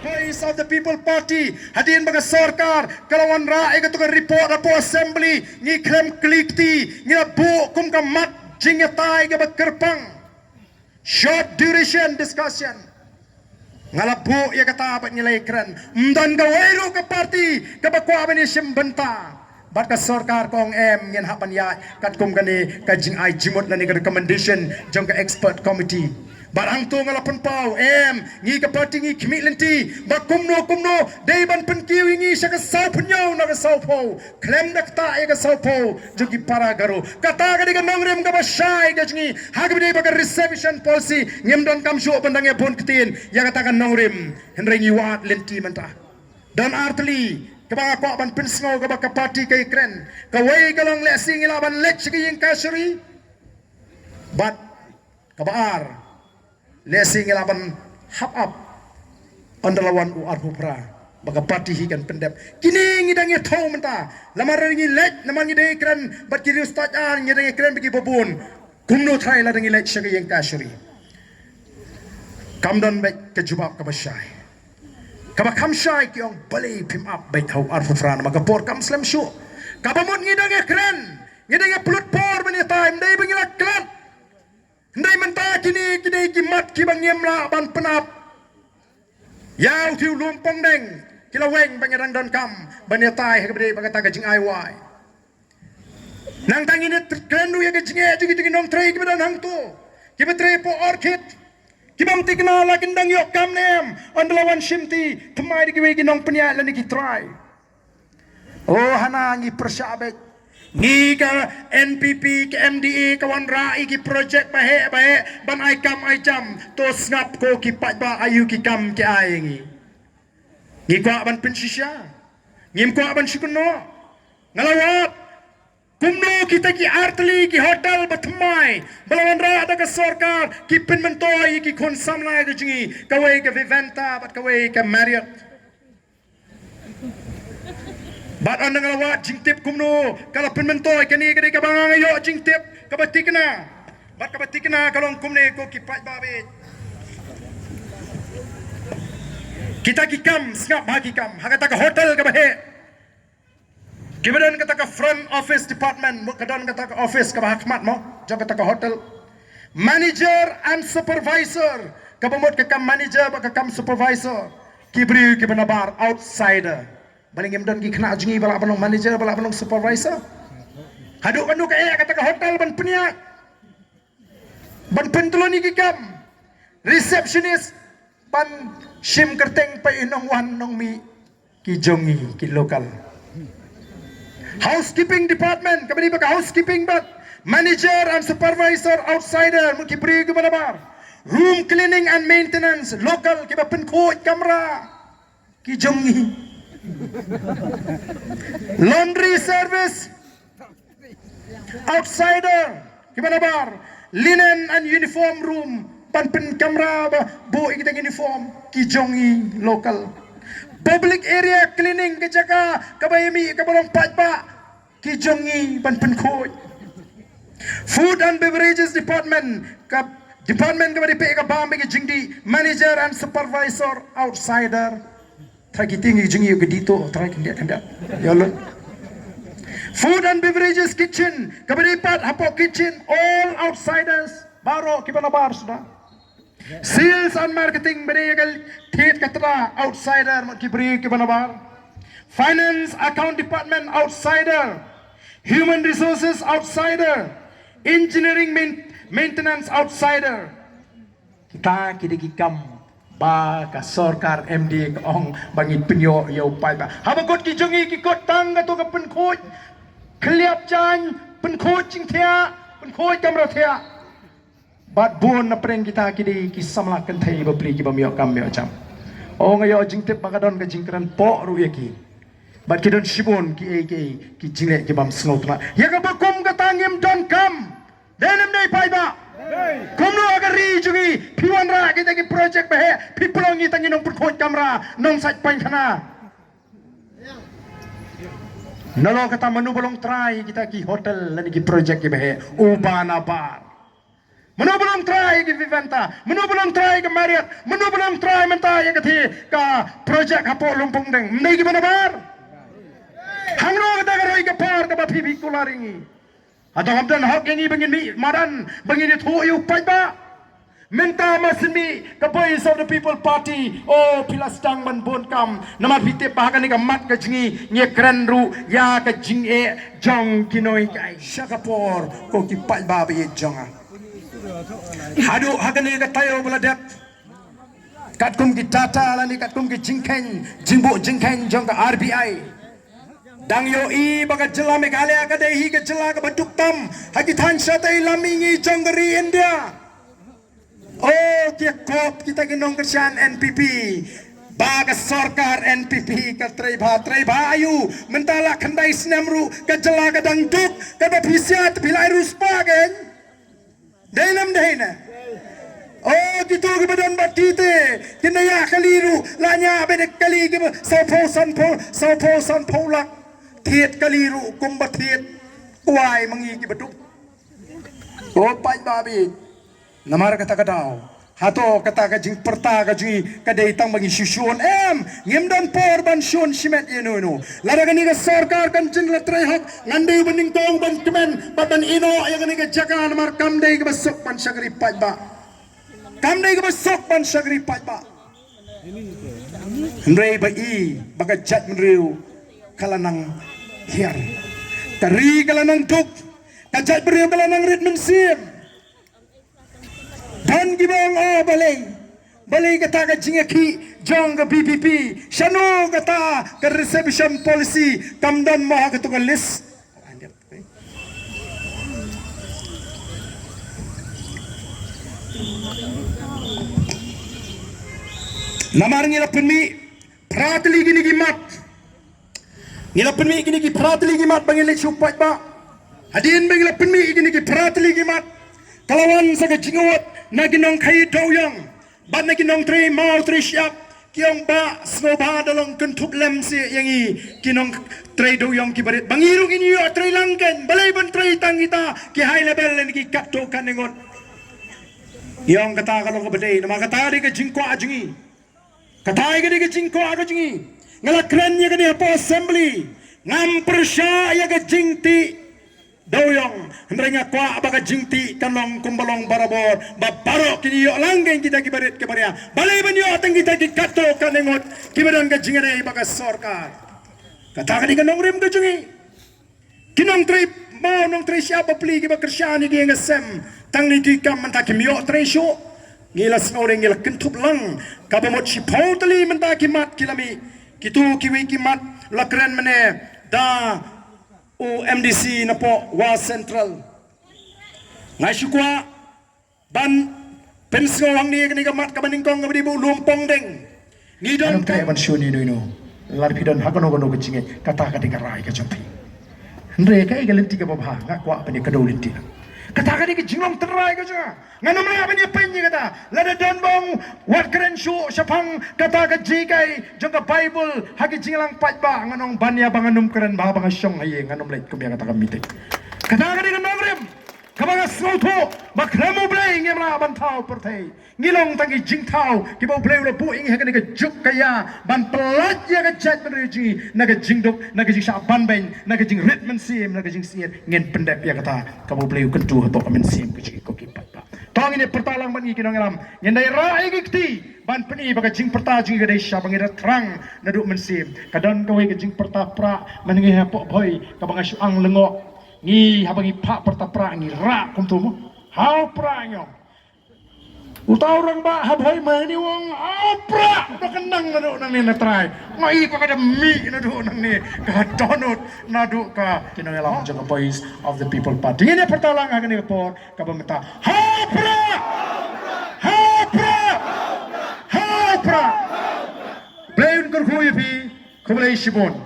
Voice of the People Party hadin baga sarkar kalawan ra'i katukan report apo assembly ngi klem klikti ngi bu kum ka mat jingatai ga kerpang short duration discussion ngalabu ya kata apa nilai keren mdan ga wairu ka party ka bakwa bani simbenta bat ka sarkar kong ngin hapan ya kat kum gani ka jing ai jimot lani ka recommendation jong ka expert committee barang tu ngalapan pau ngi ka party ngi khmi lenti ba kumno dei ban penkiu ngi sa ka sau punyo na ka sau pau klem dak ta ya ka sau pau jogi para garo kata ka diga nongrem ka ba shai ga jingi hag bi ba ka reception policy ngem don kam shu pandang ya bon kitin ya kata ka nongrem henre ngi wat lenti menta dan artli kabang ako ban pinsngo ka ba ka party kay kren ka way ka lang lesing ilaban lech ka yung kasuri but kabaar lesing ilaban hap up andalawan u arhupra baga party hikan pendep kini ngidang ya thau menta lamar ngi lech namang ngi kren bat kiri ustad an ngi kren bagi babun kumno thai la ngi lech ka yung kasuri kamdon bek ke jubab ka basyai kaba kam syai ki ong balai pim up bai thau arhupra maka por kam slam shu kabamut ngidang ya kren ngidang ya pulut por bani time dai bangila klan ndai menta kini ki mat ki bangiem la ban penap yau tiu lumpong deng kila weng bangirang don kam bani tai ha bade bagata ka jing ai wai nang tangin krendu ya ka jinge jigi nong trei ki badan hang tu ki betre po orchid ki bam tikna la kindang yok kam nem andalawan shimti thmai di ki we ki nong penya la ni ki try oh hana ngi persabek ngi ka NPP ke MDA kawan rai ki project bahe ban ai kam ai jam to snap ko ki pat ba ayu ki kam ki ai ngi ko ban pensisya ngim ko ban sikuno ngalawat kumno kita ki artli ki hotel batmai balawan ra ada ka sarkar ki penmentoi ki konsam la ga jingi kawai ka Vivanta bat kawai ka Marriott bat anda ngalawat jingtip kumno kala penmentoi kani kani ka bang ayo jingtip kabatikna bat kabatikna kalong kumne ko ki pat babe kita ki kam snap bagi kam hakata ka hotel ka bahe kibadan kata ka front office department kadan kata ka office ka hakmat mo jog kata ka hotel manager and supervisor kabamot ka kam manager ba ka kam supervisor kibri kibanabar outsider baling imdan ki khna jingi bala banong manager bala banong supervisor hadu kanu ka kata ka hotel ban peniak ban pentuloni ki kam receptionist pan sim kerteng pa inong wan nong mi ki jongi ki lokal housekeeping department kami baka housekeeping but manager and supervisor outsider muki beri ke balabar room cleaning and maintenance local kiba penkot kamera ki jongi laundry service outsider kiba balabar linen and uniform room pan pen kamera bu ikitang uniform ki jongi local public area cleaning ke jaga kabayami kabalong patpa ki jongi ban penkhoj food and beverages department ka department ka bari pe ka bambe ki jingdi manager and supervisor outsider thagi tingi jingi ke dito thagi kanda yolon food and beverages kitchen ka bari pat hapo kitchen all outsiders baro ki banabar sudah sales and marketing beregal thet katra outsider ki beri ki banabar finance account department outsider human resources outsider engineering maintenance outsider kita kidi kam ba ka sarkar MD ka ong bangin penyo yo pai ba habakot ki jongi ki kot tang ka to ka penkhoj khliap chan penkhoj ching thia penkhoj kamra thia bat buon na preng kita kidi kisamla kan thai ba pli ki ba myo kam myo cham o ngayo jingtip bakadon ka jingkran po ru yaki bat kidon shibon ki ki jingle ki bam snotna ya ka ba kum ka tangim don kam denem dei pai ba kumno agar ri jugi piwan ra kita ki project ba he pipulong ni tangin nong purkhoj kamera nong saj pain khana nalo kata manu bolong try kita ki hotel lani ki project ki ba he ubana bar Menu belum try ke Vivanta, menu belum try ke Marriott, menu belum try mentah yang keti ke projek Hapok Lumpung Deng. Mendai gimana bar? Hangro kata keroi ke par ke bapi bikularingi. Atau hamdan hak yang ini bangin mi madan bangin itu yu pajba. Minta masmi ke Voice of the People Party. Oh pilas dang ban bon kam. Nama pitip bahagan ni ke mat ke jingi nye keren ru ya ke jing jong kinoi kai. Syakapor ko ki pajba be jonga. Hadu hagani ka tayo bula dep kat kum ki tata lani kat kum ki jingken jong ka RBI dang yo I baga jela Meghalaya ka dehi ka jela ka baduk tam hagi than satai lamingi jong gari India. Oh kia kop kita ginong kerjaan NPP baga sorkar NPP ka treiba ayu mentala kandai senamru ka jela ka dang duk ka bapisiat bilai ruspa gen Dainam daina. Oh gitu ke badan batite. Kena ya kaliru lanya bedek kali ke saupo san polak. Tiet kaliru kumbatit. Kuai mengi ke beduk. Oh pai babi. Namar kata kadau. Hato kata kajing perta kajing kadai tang bagi susun ngimdan por ban sun simet yenu laraga ni ka sarkar kan jin latrai hak ngandai bening tong ban kemen badan ino yang ni ka jaga namar kamdai ka basok ban sagri pajba kamdai ka basok ban sagri pajba ndrei ba I baga jat mriu kalanang hiar kari kalanang duk kajat mriu kalanang ritmen sim dan gibang balai kata ka jingaki jong ka BPP shano kata ka reception policy kamdan maha ka tukang list namar ngila penmi pratli gini gimat ngila penmi gini gi pratli gimat bangile chupat ba hadin bangila penmi gini gi pratli gimat kalawan sa ka jingawat naginong kai doyang ban naginong tre mau tre siap kiong ba snoba dalong kentup lem si yangi kinong tre doyang ki barit bangirung ini yo tre langken balai ban tre tangita ki high level ni ki katto kanengot yang kata kalau ko bedai nama kata di ke jingko ajungi kata di ke jingko ajungi ngala kren ya ke di apa assembly ngam persya ya ke jingti doyong hendaknya kuah baga jingti kanong kumbalong barabor babaro kini yo langgeng kita kibarit kebaria balai banyo ateng kita kikato kanengot kibadang kajingere baga sorkar katakan ikan nong rim kajungi kinong trip mau nong tre siapa peli kiba kersyani ki ngasem tang ni kikam mentaki mio tre syo ngila snoreng ngila kentup lang kabamot si pautali mentaki mat kilami kitu kiwi kimat lakren mene da MDC na po wa central ngai syukwa ban pensgo wang ni kani gamat kabaning kong kabdi bu lumpong deng ngidon tre ban syuni no lar pidon hakono gono kecing kata kati karai ka jampi ndre kai galenti ka babha ngakwa pani kadolinti kata kati ke jinglong terai ka ja ngano ma bani penyi kata lada don bong wat keren syu syapang kata ka jikai jong ka bible hagi jinglang pajba nganong banya banganum keren ba bang syong haye nganom lait kumya kata ka mitik kata kati ka nomrem kabanga soto bakramo blay ngemra bantau pertai ngilong tangi jingtau kibo blay ulo puing hagani ka juk kaya ban pelat ya ka jat menuji naga jingdok naga jing syaban ben naga jing ritmen sim naga jing siat ngen pendep ya kata kabo blay kentu hatok amen sim ku jing ko kipat ba tong ini pertalang ban ngi kinong alam nyendai rai gikti ban peni baga jing perta jing gadai syabang ira terang naduk mensim kadon kawe ka jing perta pra menengi hapok boy kabanga syuang lengok ni habangi pak pertapra ni rak kumtumu hau pranyo utau orang ba habhoi mani wong apra udah kenang nadu nang ni natrai ngai ko kada mi nadu nang ni ka donut nadu ka kinangelang jaga Voice of the People Party ini pertalang akan ni por ka pemeta hapra hapra hapra Blain kurkuyi pi kublai shibon